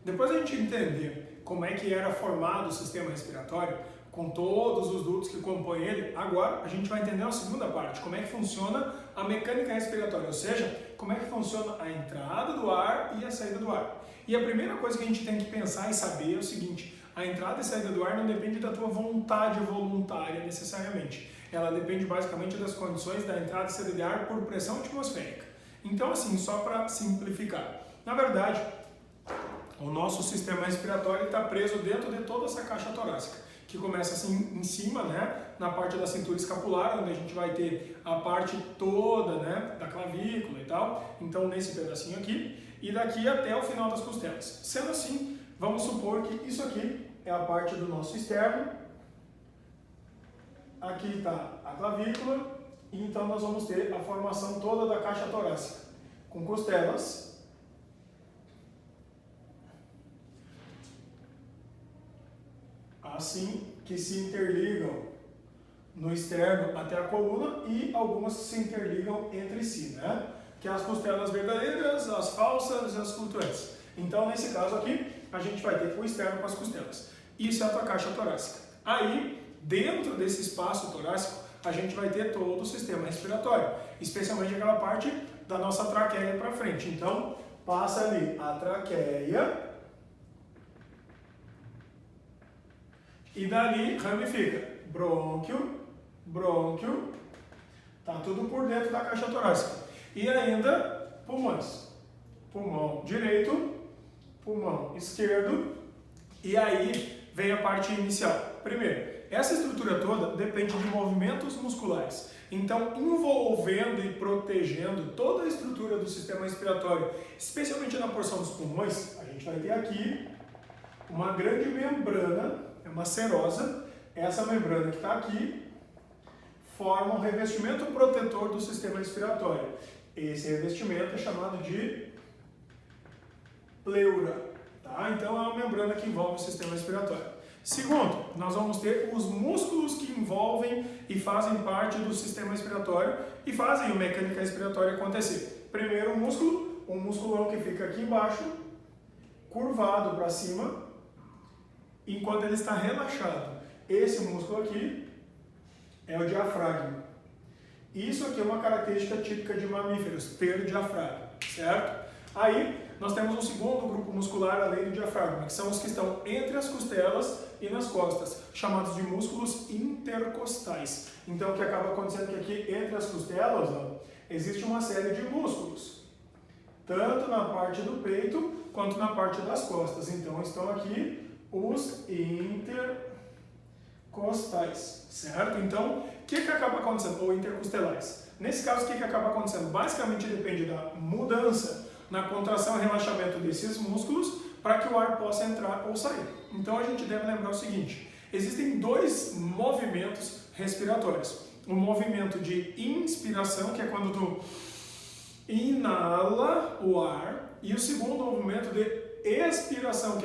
Depois a gente entender como é que era formado o sistema respiratório, com todos os dutos que compõem ele, agora a gente vai entender a segunda parte, como é que funciona a mecânica respiratória, ou seja, como é que funciona a entrada do ar e a saída do ar. E a primeira coisa que a gente tem que pensar e saber é o seguinte: a entrada e saída do ar não depende da tua vontade voluntária necessariamente. Ela depende basicamente das condições da entrada e saída de ar por pressão atmosférica. Então, assim, só para simplificar, na verdade, o nosso sistema respiratório está preso dentro de toda essa caixa torácica, que começa assim em cima, né, na parte da cintura escapular, onde a gente vai ter a parte toda, né, da clavícula e tal, então nesse pedacinho aqui, e daqui até o final das costelas. Sendo assim, vamos supor que isso aqui é a parte do nosso externo, aqui está a clavícula, e então nós vamos ter a formação toda da caixa torácica, com costelas, assim, que se interligam no externo até a coluna e algumas se interligam entre si, né? Que é as costelas verdadeiras, as falsas e as flutuantes. Então, nesse caso aqui, a gente vai ter o externo com as costelas. Isso é a tua caixa torácica. Aí, dentro desse espaço torácico, a gente vai ter todo o sistema respiratório, especialmente aquela parte da nossa traqueia para frente. Então, passa ali a traqueia e dali ramifica brônquio, brônquio, tá tudo por dentro da caixa torácica. E ainda pulmões, pulmão direito, pulmão esquerdo, e aí vem a parte inicial. Primeiro, essa estrutura toda depende de movimentos musculares. Então, envolvendo e protegendo toda a estrutura do sistema respiratório, especialmente na porção dos pulmões, a gente vai ter aqui uma grande membrana, é uma serosa. Essa membrana que está aqui forma um revestimento protetor do sistema respiratório. Esse revestimento é chamado de pleura, tá? Então é uma membrana que envolve o sistema respiratório. Segundo, nós vamos ter os músculos que envolvem e fazem parte do sistema respiratório e fazem a mecânica respiratória acontecer. Primeiro, um musculão que fica aqui embaixo, curvado para cima, enquanto ele está relaxado. Esse músculo aqui é o diafragma. Isso aqui é uma característica típica de mamíferos, ter diafragma, certo? Aí, nós temos um segundo grupo muscular além do diafragma, que são os que estão entre as costelas e nas costas, chamados de músculos intercostais. Então, o que acaba acontecendo é que aqui entre as costelas, ó, existe uma série de músculos, tanto na parte do peito quanto na parte das costas. Então, estão aqui os intercostais, certo? Então, o que acaba acontecendo? Ou intercostelares. Nesse caso, o que acaba acontecendo? Basicamente depende da mudança na contração e relaxamento desses músculos para que o ar possa entrar ou sair. Então, a gente deve lembrar o seguinte: existem dois movimentos respiratórios. O movimento de inspiração, que é quando tu inala o ar, e o segundo movimento de expiração,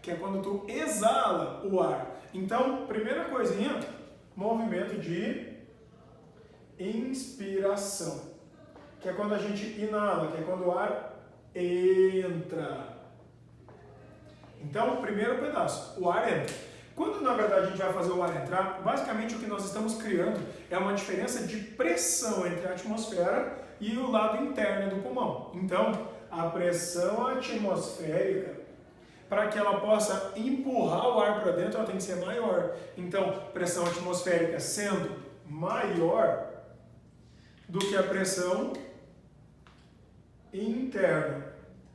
que é quando tu exala o ar. Então, primeira coisinha, movimento de inspiração, que é quando a gente inala, que é quando o ar entra. Então, primeiro pedaço, o ar entra. Quando, na verdade, a gente vai fazer o ar entrar, basicamente o que nós estamos criando é uma diferença de pressão entre a atmosfera e o lado interno do pulmão. Então, a pressão atmosférica, para que ela possa empurrar o ar para dentro, ela tem que ser maior. Então, pressão atmosférica sendo maior do que a pressão interna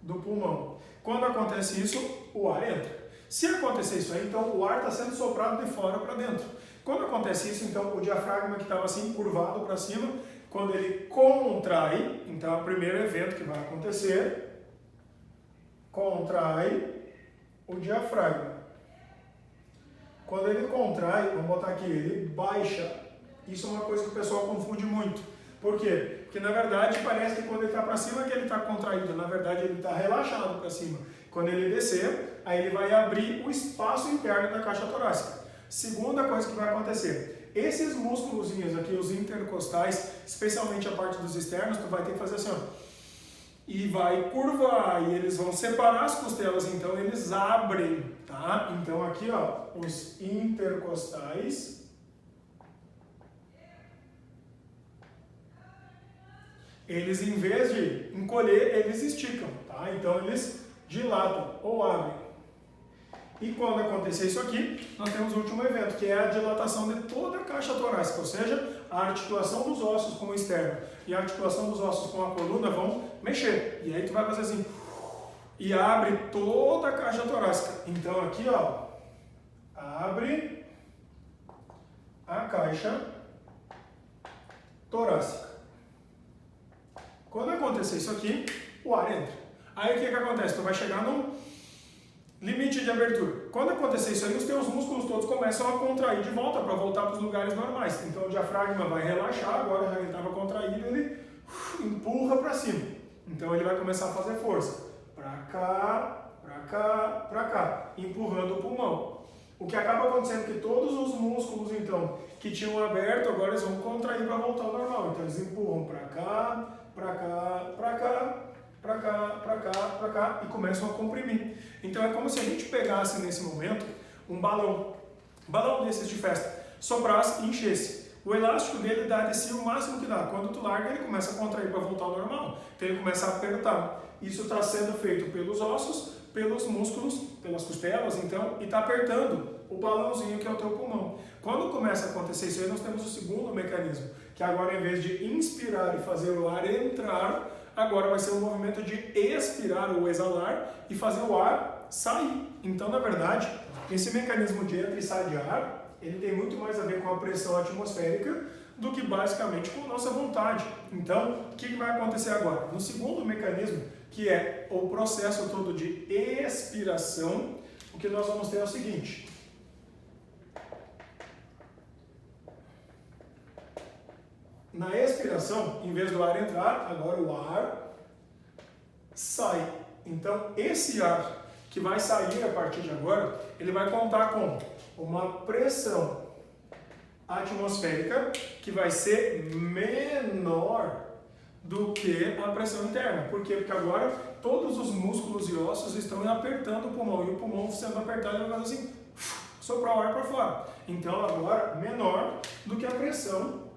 do pulmão. Quando acontece isso, o ar entra. Se acontecer isso aí, então o ar está sendo soprado de fora para dentro. Quando acontece isso, então o diafragma que estava assim curvado para cima, quando ele contrai, então é o primeiro evento que vai acontecer, contrai o diafragma. Quando ele contrai, vamos botar aqui, ele baixa. Isso é uma coisa que o pessoal confunde muito. Por quê? Porque na verdade parece que quando ele está para cima é que ele está contraído. Na verdade ele está relaxado para cima. Quando ele descer, aí ele vai abrir o espaço interno da caixa torácica. Segunda coisa que vai acontecer. Esses músculozinhos aqui, os intercostais, especialmente a parte dos externos, tu vai ter que fazer assim, ó. e vai curvar, e eles vão separar as costelas, então eles abrem, tá? Então aqui, ó, os intercostais, eles em vez de encolher, eles esticam, tá? Então eles dilatam ou abrem. E quando acontecer isso aqui, nós temos o último evento, que é a dilatação de toda a caixa torácica, ou seja, a articulação dos ossos com o externo e a articulação dos ossos com a coluna vão mexer. E aí tu vai fazer assim, e abre toda a caixa torácica. Então aqui, ó, abre a caixa torácica. Quando acontecer isso aqui, o ar entra. Aí o que acontece? Tu vai chegar no limite de abertura. Quando acontecer isso aí, os teus músculos todos começam a contrair de volta para voltar para os lugares normais. Então o diafragma vai relaxar, agora já ele estava contraído, ele empurra para cima. Então ele vai começar a fazer força. Para cá, para cá, para cá, empurrando o pulmão. O que acaba acontecendo é que todos os músculos, então, que tinham aberto, agora eles vão contrair para voltar ao normal. Então eles empurram para cá, para cá, para cá, para cá, para cá, para cá e começam a comprimir. Então é como se a gente pegasse nesse momento um balão desses de festa, soprasse e enchesse. O elástico dele dá de si o máximo que dá. Quando tu larga, ele começa a contrair para voltar ao normal. Então ele começa a apertar. Isso está sendo feito pelos ossos, pelos músculos, pelas costelas, então, e está apertando o balãozinho que é o teu pulmão. Quando começa a acontecer isso aí, nós temos o segundo mecanismo, que agora, em vez de inspirar e fazer o ar entrar, agora vai ser um movimento de expirar ou exalar e fazer o ar sair. Então, na verdade, esse mecanismo de entra e sai de ar, ele tem muito mais a ver com a pressão atmosférica do que basicamente com a nossa vontade. Então, o que vai acontecer agora? No segundo mecanismo, que é o processo todo de expiração, o que nós vamos ter é o seguinte. Na expiração, em vez do ar entrar, agora o ar sai. Então, esse ar que vai sair a partir de agora, ele vai contar com uma pressão atmosférica que vai ser menor do que a pressão interna. Por quê? Porque agora todos os músculos e ossos estão apertando o pulmão, e o pulmão sendo apertado, ele vai fazer assim, soprar o ar para fora. Então, agora, menor do que a pressão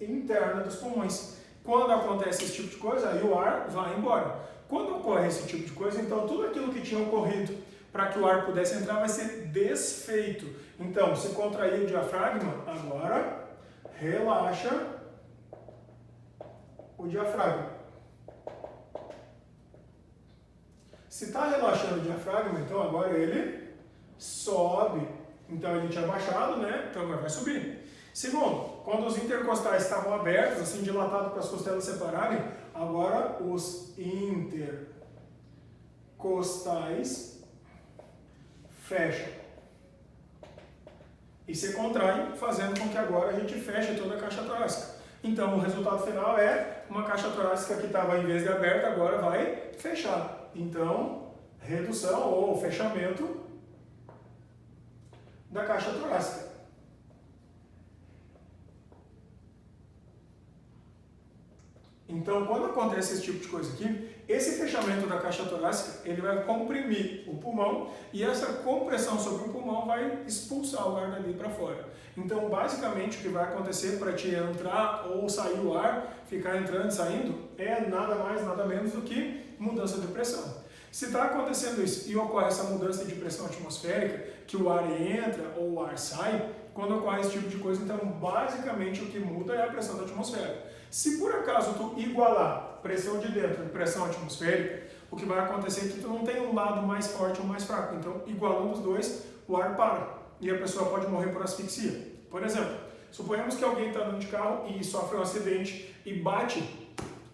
interna dos pulmões. Quando acontece esse tipo de coisa, aí o ar vai embora. Quando ocorre esse tipo de coisa, então tudo aquilo que tinha ocorrido para que o ar pudesse entrar vai ser desfeito. Então, se contrair o diafragma, agora relaxa o diafragma. Se está relaxando o diafragma, então agora ele sobe. Então ele tinha baixado, né? Então agora vai subir. Segundo, quando os intercostais estavam abertos, assim dilatados para as costelas separarem, agora os intercostais fecham e se contraem, fazendo com que agora a gente feche toda a caixa torácica. Então o resultado final é uma caixa torácica que estava em vez de aberta, agora vai fechar. Então, redução ou fechamento da caixa torácica. Então, quando acontece esse tipo de coisa aqui, esse fechamento da caixa torácica, ele vai comprimir o pulmão e essa compressão sobre o pulmão vai expulsar o ar dali para fora. Então, basicamente, o que vai acontecer para te entrar ou sair o ar, ficar entrando e saindo, é nada mais, nada menos do que mudança de pressão. Se está acontecendo isso e ocorre essa mudança de pressão atmosférica, que o ar entra ou o ar sai, quando ocorre esse tipo de coisa, então, basicamente, o que muda é a pressão da atmosfera. Se por acaso tu igualar pressão de dentro e pressão atmosférica, o que vai acontecer é que tu não tem um lado mais forte ou mais fraco. Então, igualando os dois, o ar para e a pessoa pode morrer por asfixia. Por exemplo, suponhamos que alguém está andando de carro e sofre um acidente e bate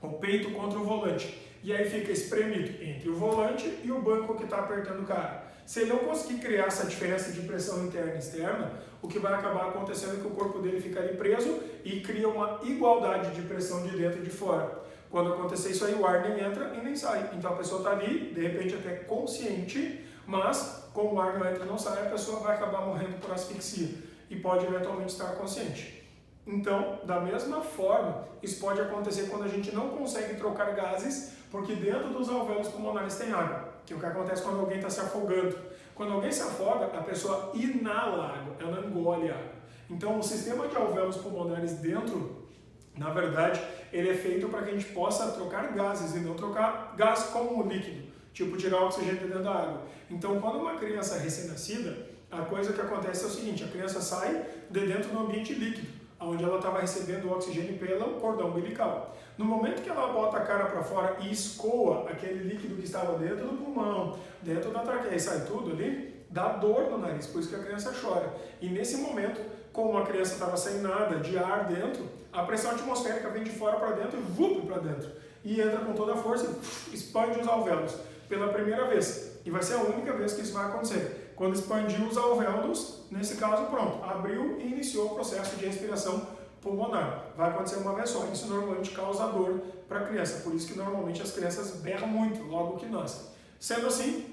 o peito contra o volante. E aí fica espremido entre o volante e o banco que está apertando o cara. Se ele não conseguir criar essa diferença de pressão interna e externa, o que vai acabar acontecendo é que o corpo dele fica ali preso e cria uma igualdade de pressão de dentro e de fora. Quando acontecer isso aí, o ar nem entra e nem sai. Então a pessoa está ali, de repente até consciente, mas como o ar não entra e não sai, a pessoa vai acabar morrendo por asfixia e pode eventualmente estar consciente. Então, da mesma forma, isso pode acontecer quando a gente não consegue trocar gases, porque dentro dos alvéolos pulmonares tem água, que é o que acontece quando alguém está se afogando. Quando alguém se afoga, a pessoa inala água, ela engole água. Então, o sistema de alvéolos pulmonares dentro, na verdade, ele é feito para que a gente possa trocar gases e não trocar gás como líquido, tipo tirar o oxigênio dentro da água. Então, quando uma criança é recém-nascida, a coisa que acontece é o seguinte, a criança sai de dentro do ambiente líquido, onde ela estava recebendo o oxigênio pelo cordão umbilical. No momento que ela bota a cara para fora e escoa aquele líquido que estava dentro do pulmão, dentro da traqueia e sai tudo ali, dá dor no nariz, por isso que a criança chora. E nesse momento, como a criança estava sem nada de ar dentro, a pressão atmosférica vem de fora para dentro e vup para dentro. E entra com toda a força e expande os alvéolos pela primeira vez. E vai ser a única vez que isso vai acontecer. Quando expandiu os alvéolos, nesse caso, pronto, abriu e iniciou o processo de respiração pulmonar. Vai acontecer uma vez só. Isso normalmente causa dor para a criança. Por isso que normalmente as crianças berram muito logo que nascem. Sendo assim,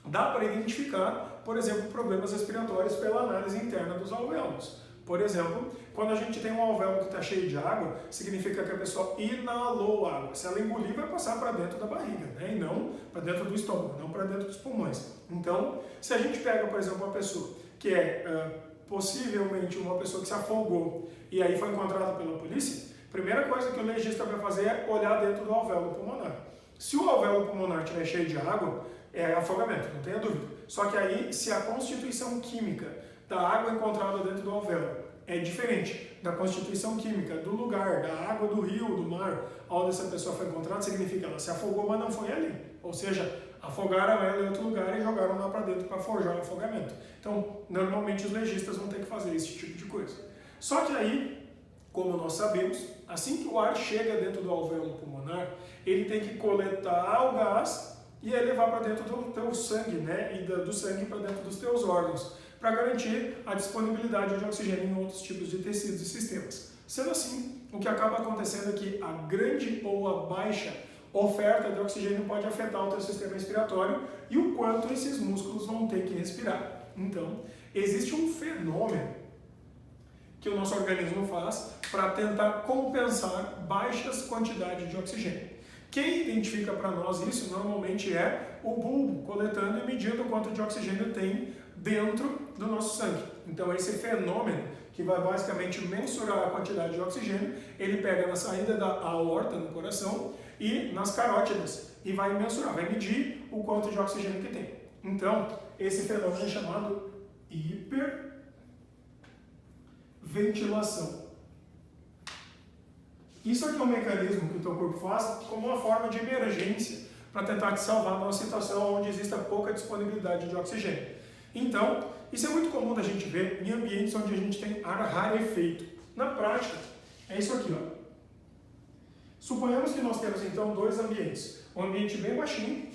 dá para identificar, por exemplo, problemas respiratórios pela análise interna dos alvéolos. Por exemplo, quando a gente tem um alvéolo que está cheio de água, significa que a pessoa inalou água. Se ela engolir, vai passar para dentro da barriga, né? E não para dentro do estômago, não para dentro dos pulmões. Então, se a gente pega, por exemplo, uma pessoa que é possivelmente uma pessoa que se afogou e aí foi encontrada pela polícia, a primeira coisa que o legista vai fazer é olhar dentro do alvéolo pulmonar. Se o alvéolo pulmonar estiver cheio de água, é afogamento, não tenha dúvida. Só que aí, se a constituição química da água encontrada dentro do alvéolo é diferente da constituição química do lugar, da água do rio, do mar, onde essa pessoa foi encontrada, significa que ela se afogou, mas não foi ali. Ou seja, afogaram ela em outro lugar e jogaram lá para dentro para forjar o afogamento. Então, normalmente os legistas vão ter que fazer esse tipo de coisa. Só que aí, como nós sabemos, assim que o ar chega dentro do alvéolo pulmonar, ele tem que coletar o gás e aí levar para dentro do teu sangue, né? E do sangue para dentro dos teus órgãos, para garantir a disponibilidade de oxigênio em outros tipos de tecidos e sistemas. Sendo assim, o que acaba acontecendo é que a grande ou a baixa oferta de oxigênio pode afetar o teu sistema respiratório e o quanto esses músculos vão ter que respirar. Então, existe um fenômeno que o nosso organismo faz para tentar compensar baixas quantidades de oxigênio. Quem identifica para nós isso normalmente é o bulbo, coletando e medindo o quanto de oxigênio tem dentro do nosso sangue. Então esse fenômeno, que vai basicamente mensurar a quantidade de oxigênio, ele pega na saída da aorta, no coração, e nas carótidas, e vai mensurar, vai medir o quanto de oxigênio que tem. Então, esse fenômeno é chamado hiperventilação. Isso aqui é um mecanismo que o teu corpo faz como uma forma de emergência para tentar te salvar numa situação onde exista pouca disponibilidade de oxigênio. Então, isso é muito comum da gente ver em ambientes onde a gente tem ar rarefeito. Na prática, é isso aqui, ó. Suponhamos que nós temos então dois ambientes. Um ambiente bem baixinho,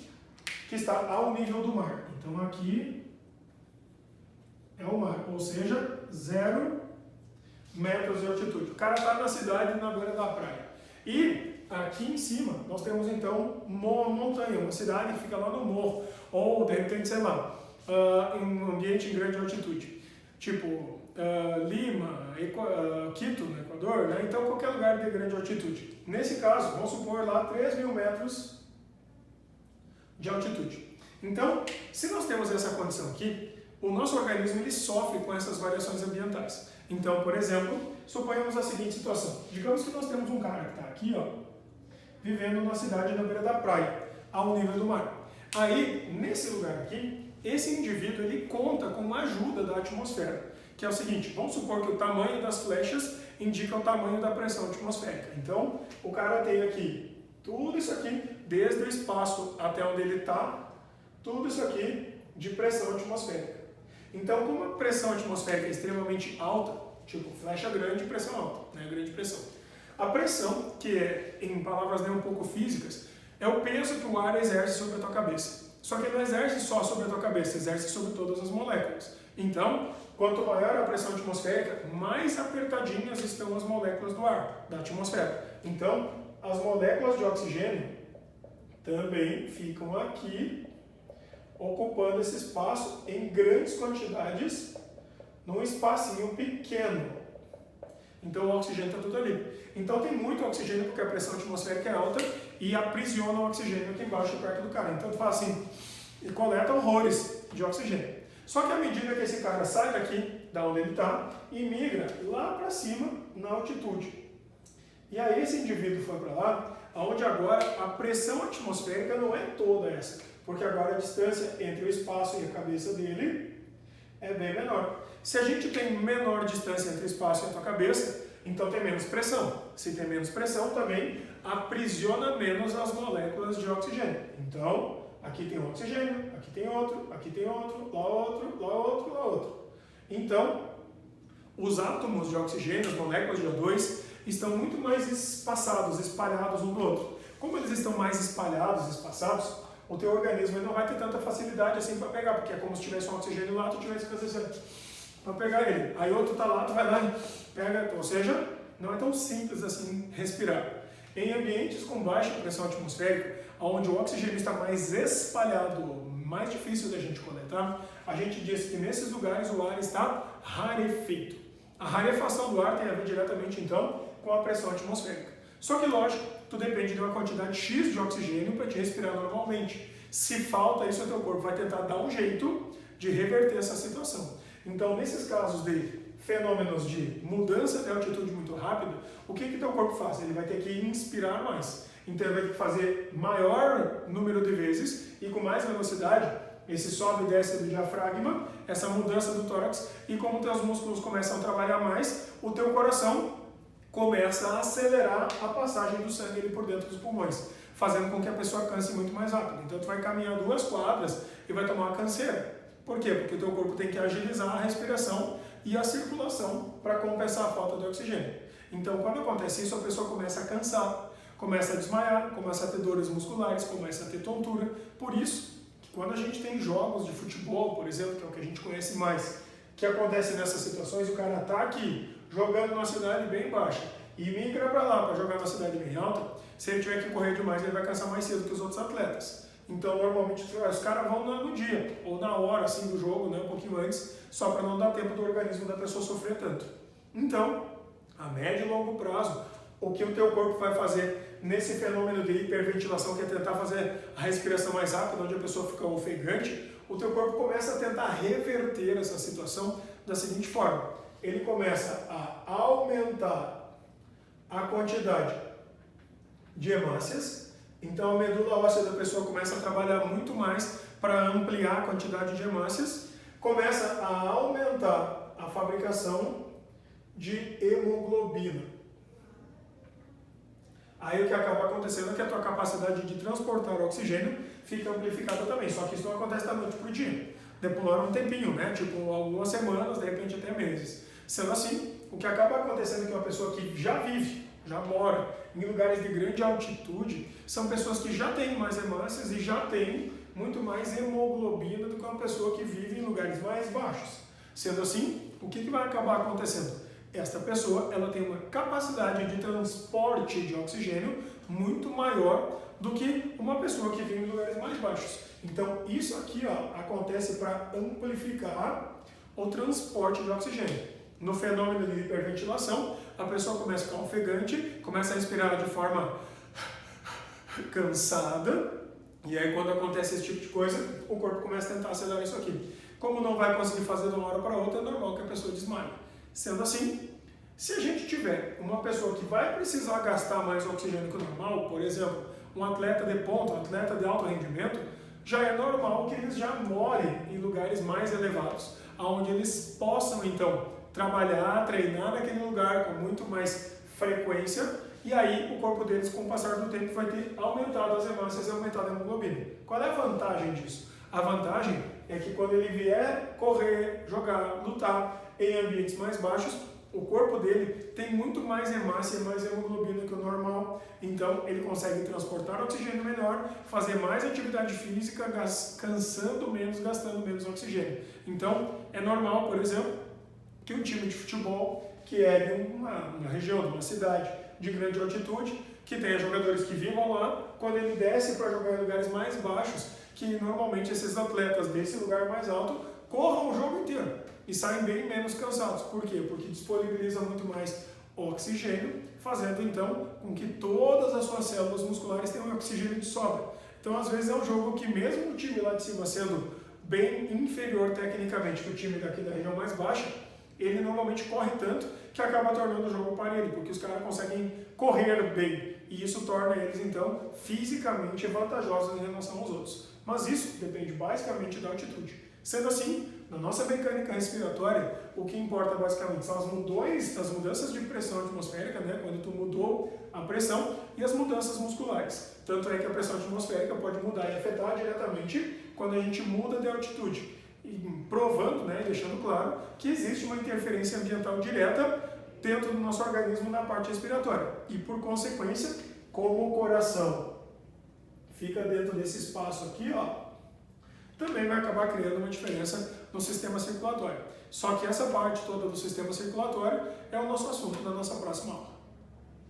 que está ao nível do mar. Então aqui é o mar, ou seja, 0 metros de altitude. O cara está na cidade, na beira da praia. E aqui em cima, nós temos então uma montanha, uma cidade que fica lá no morro, ou de repente, sei lá, em um ambiente em grande altitude. Tipo Lima, Quito, no Equador, né? Então qualquer lugar de grande altitude. Nesse caso, vamos supor lá 3.000 metros de altitude. Então, se nós temos essa condição aqui, o nosso organismo ele sofre com essas variações ambientais. Então, por exemplo, suponhamos a seguinte situação. Digamos que nós temos um cara que está aqui, ó, vivendo numa cidade na beira da praia, ao nível do mar. Aí, nesse lugar aqui, esse indivíduo ele conta com a ajuda da atmosfera, que é o seguinte, vamos supor que o tamanho das flechas indica o tamanho da pressão atmosférica. Então, o cara tem aqui tudo isso aqui, desde o espaço até onde ele está, tudo isso aqui de pressão atmosférica. Então, como a pressão atmosférica é extremamente alta, tipo flecha grande e pressão alta, né, grande pressão. A pressão, que é, em palavras nem um pouco físicas, é o peso que o ar exerce sobre a tua cabeça. Só que ele não exerce só sobre a tua cabeça, exerce sobre todas as moléculas. Então, quanto maior a pressão atmosférica, mais apertadinhas estão as moléculas do ar, da atmosfera. Então, as moléculas de oxigênio também ficam aqui, ocupando esse espaço em grandes quantidades, num espacinho pequeno. Então o oxigênio está tudo ali. Então tem muito oxigênio porque a pressão atmosférica é alta e aprisiona o oxigênio aqui embaixo perto do cara. Então tu faz assim e coleta horrores de oxigênio. Só que à medida que esse cara sai daqui, da onde ele está, e migra lá para cima na altitude. E aí esse indivíduo foi para lá, onde agora a pressão atmosférica não é toda essa, porque agora a distância entre o espaço e a cabeça dele é bem menor. Se a gente tem menor distância entre o espaço e a tua cabeça, então tem menos pressão. Se tem menos pressão, também aprisiona menos as moléculas de oxigênio. Então, aqui tem oxigênio, aqui tem outro, lá outro, lá outro, lá outro. Então, os átomos de oxigênio, as moléculas de O2, estão muito mais espaçados, espalhados um do outro. Como eles estão mais espalhados, espaçados, o teu organismo não vai ter tanta facilidade assim para pegar, porque é como se tivesse um oxigênio lá, tu tivesse que fazer para pegar ele. Aí outro está lá, tu vai lá e pega, ou seja, não é tão simples assim respirar. Em ambientes com baixa pressão atmosférica, onde o oxigênio está mais espalhado, mais difícil da gente coletar, a gente diz que nesses lugares o ar está rarefeito. A rarefação do ar tem a ver diretamente, então, com a pressão atmosférica. Só que, lógico, tu depende de uma quantidade X de oxigênio para te respirar normalmente. Se falta isso, o teu corpo vai tentar dar um jeito de reverter essa situação. Então, nesses casos de fenômenos de mudança de altitude muito rápido, o que teu corpo faz? Ele vai ter que inspirar mais. Então, ele vai ter que fazer maior número de vezes e com mais velocidade, esse sobe e desce do diafragma, essa mudança do tórax, e como teus músculos começam a trabalhar mais, o teu coração começa a acelerar a passagem do sangue ali por dentro dos pulmões, fazendo com que a pessoa canse muito mais rápido. Então, tu vai caminhar 2 quadras e vai tomar uma canseira. Por quê? Porque o teu corpo tem que agilizar a respiração e a circulação para compensar a falta de oxigênio. Então, quando acontece isso, a pessoa começa a cansar, começa a desmaiar, começa a ter dores musculares, começa a ter tontura. Por isso, que quando a gente tem jogos de futebol, por exemplo, que é o que a gente conhece mais, que acontece nessas situações, o cara está aqui jogando numa cidade bem baixa e migra para lá para jogar numa cidade bem alta, se ele tiver que correr demais, ele vai cansar mais cedo que os outros atletas. Então, normalmente, os caras vão no dia, ou na hora assim, do jogo, né, um pouquinho antes, só para não dar tempo do organismo da pessoa sofrer tanto. Então, a médio e longo prazo, o que o teu corpo vai fazer nesse fenômeno de hiperventilação, que é tentar fazer a respiração mais rápida, onde a pessoa fica ofegante, o teu corpo começa a tentar reverter essa situação da seguinte forma. Ele começa a aumentar a quantidade de hemácias. Então a medula óssea da pessoa começa a trabalhar muito mais para ampliar a quantidade de hemácias, começa a aumentar a fabricação de hemoglobina. Aí o que acaba acontecendo é que a tua capacidade de transportar oxigênio fica amplificada também, só que isso não acontece da noite para o dia. Demora um tempinho, né? Tipo algumas semanas, de repente até meses. Sendo assim, o que acaba acontecendo é que uma pessoa que já vive, já mora em lugares de grande altitude, são pessoas que já têm mais hemácias e já têm muito mais hemoglobina do que uma pessoa que vive em lugares mais baixos. Sendo assim, o que vai acabar acontecendo? Esta pessoa ela tem uma capacidade de transporte de oxigênio muito maior do que uma pessoa que vive em lugares mais baixos. Então, isso aqui acontece para amplificar o transporte de oxigênio. No fenômeno de hiperventilação, a pessoa começa a ficar ofegante, começa a respirar de forma cansada, e aí quando acontece esse tipo de coisa, o corpo começa a tentar acelerar isso aqui. Como não vai conseguir fazer de uma hora para outra, é normal que a pessoa desmaie. Sendo assim, se a gente tiver uma pessoa que vai precisar gastar mais oxigênio que o normal, por exemplo, um atleta de ponta, um atleta de alto rendimento, já é normal que eles já morem em lugares mais elevados, onde eles possam então trabalhar, treinar naquele lugar com muito mais frequência, e aí o corpo deles, com o passar do tempo, vai ter aumentado as hemácias e aumentado a hemoglobina. Qual é a vantagem disso? A vantagem é que quando ele vier correr, jogar, lutar em ambientes mais baixos, o corpo dele tem muito mais hemácia e mais hemoglobina que o normal, então ele consegue transportar oxigênio melhor, fazer mais atividade física, cansando menos, gastando menos oxigênio. Então é normal, por exemplo, que um time de futebol que é de uma região, de uma cidade de grande altitude, que tenha jogadores que vivam lá, quando ele desce para jogar em lugares mais baixos, que normalmente esses atletas desse lugar mais alto corram o jogo inteiro e saem bem menos cansados. Por quê? Porque disponibiliza muito mais oxigênio, fazendo então com que todas as suas células musculares tenham oxigênio de sobra. Então, às vezes é um jogo que mesmo o time lá de cima sendo bem inferior tecnicamente que o time daqui da região mais baixa, ele normalmente corre tanto que acaba tornando o jogo parelho, porque os caras conseguem correr bem, e isso torna eles, então, fisicamente vantajosos em relação aos outros. Mas isso depende basicamente da altitude. Sendo assim, na nossa mecânica respiratória, o que importa basicamente são as mudanças de pressão atmosférica, né, quando tu mudou a pressão, e as mudanças musculares. Tanto é que a pressão atmosférica pode mudar e afetar diretamente quando a gente muda de altitude. E provando, né, deixando claro que existe uma interferência ambiental direta dentro do nosso organismo na parte respiratória. E por consequência, como o coração fica dentro desse espaço aqui, ó, também vai acabar criando uma diferença no sistema circulatório. Só que essa parte toda do sistema circulatório é o nosso assunto da nossa próxima aula.